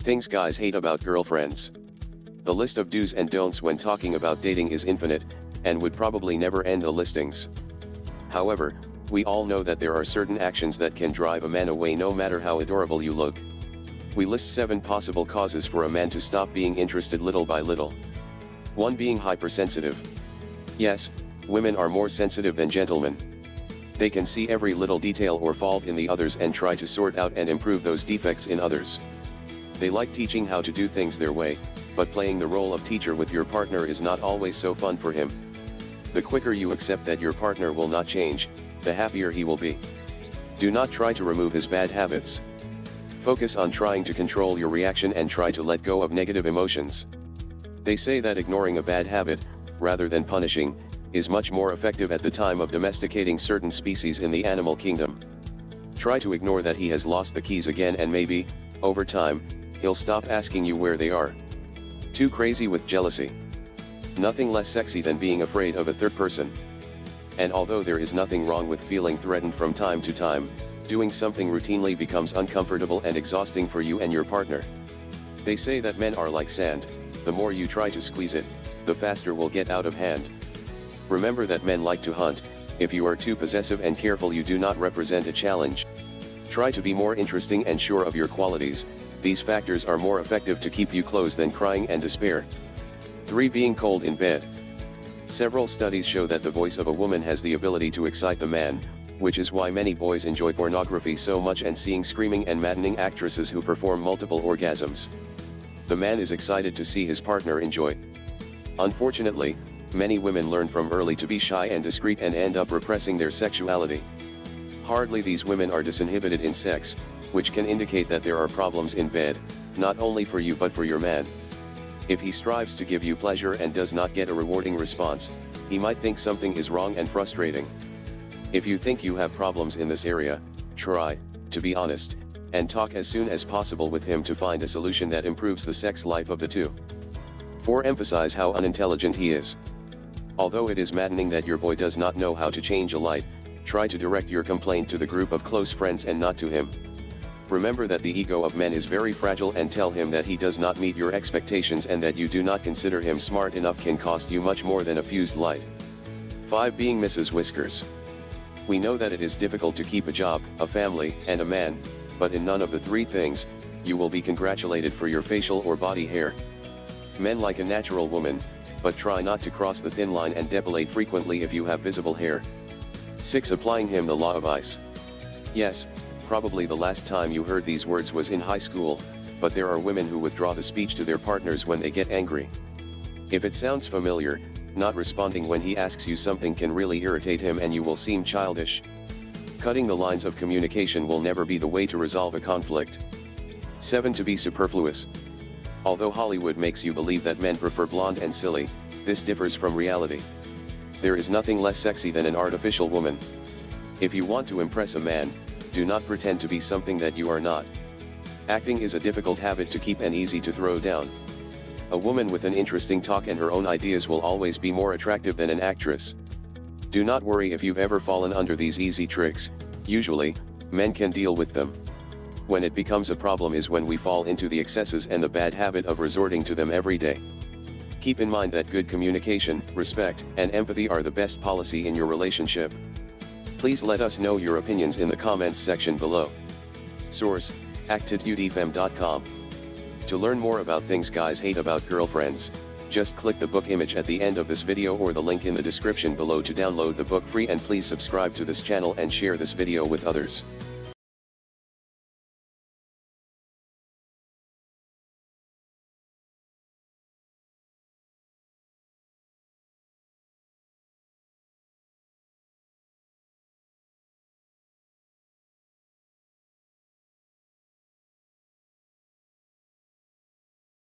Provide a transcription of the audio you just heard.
Things guys hate about girlfriends. The list of do's and don'ts when talking about dating is infinite, and would probably never end the listings. However, we all know that there are certain actions that can drive a man away no matter how adorable you look. We list 7 possible causes for a man to stop being interested little by little. 1. Being hypersensitive. Yes, women are more sensitive than gentlemen. They can see every little detail or fault in the others and try to sort out and improve those defects in others. They like teaching how to do things their way, but playing the role of teacher with your partner is not always so fun for him. The quicker you accept that your partner will not change, the happier he will be. Do not try to remove his bad habits. Focus on trying to control your reaction and try to let go of negative emotions. They say that ignoring a bad habit, rather than punishing, is much more effective at the time of domesticating certain species in the animal kingdom. Try to ignore that he has lost the keys again and maybe, over time, he'll stop asking you where they are. 2. Crazy with jealousy. Nothing less sexy than being afraid of a third person. And although there is nothing wrong with feeling threatened from time to time, doing something routinely becomes uncomfortable and exhausting for you and your partner. They say that men are like sand, the more you try to squeeze it, the faster will get out of hand. Remember that men like to hunt. If you are too possessive and careful, you do not represent a challenge. Try to be more interesting and sure of your qualities. These factors are more effective to keep you close than crying and despair. 3. Being cold in bed. Several studies show that the voice of a woman has the ability to excite the man, which is why many boys enjoy pornography so much and seeing screaming and maddening actresses who perform multiple orgasms. The man is excited to see his partner enjoy. Unfortunately, many women learn from early to be shy and discreet and end up repressing their sexuality. Hardly these women are disinhibited in sex, which can indicate that there are problems in bed, not only for you but for your man. If he strives to give you pleasure and does not get a rewarding response, he might think something is wrong and frustrating. If you think you have problems in this area, try to be honest, and talk as soon as possible with him to find a solution that improves the sex life of the two. 4. Emphasize how unintelligent he is. Although it is maddening that your boy does not know how to change a light, try to direct your complaint to the group of close friends and not to him. Remember that the ego of men is very fragile and tell him that he does not meet your expectations and that you do not consider him smart enough can cost you much more than a fused light. 5. Being Mrs. Whiskers. We know that it is difficult to keep a job, a family, and a man, but in none of the 3 things, you will be congratulated for your facial or body hair. Men like a natural woman, but try not to cross the thin line and depilate frequently if you have visible hair. 6. Applying him the law of ice. Yes, probably the last time you heard these words was in high school, but there are women who withdraw the speech to their partners when they get angry. If it sounds familiar, not responding when he asks you something can really irritate him and you will seem childish. Cutting the lines of communication will never be the way to resolve a conflict. 7. To be superfluous. Although Hollywood makes you believe that men prefer blonde and silly, this differs from reality. There is nothing less sexy than an artificial woman. If you want to impress a man, do not pretend to be something that you are not. Acting is a difficult habit to keep and easy to throw down. A woman with an interesting talk and her own ideas will always be more attractive than an actress. Do not worry if you've ever fallen under these easy tricks. Usually, men can deal with them. When it becomes a problem is when we fall into the excesses and the bad habit of resorting to them every day. Keep in mind that good communication, respect, and empathy are the best policy in your relationship. Please let us know your opinions in the comments section below. Source: actitudefem.com. To learn more about things guys hate about girlfriends, just click the book image at the end of this video or the link in the description below to download the book free, and please subscribe to this channel and share this video with others.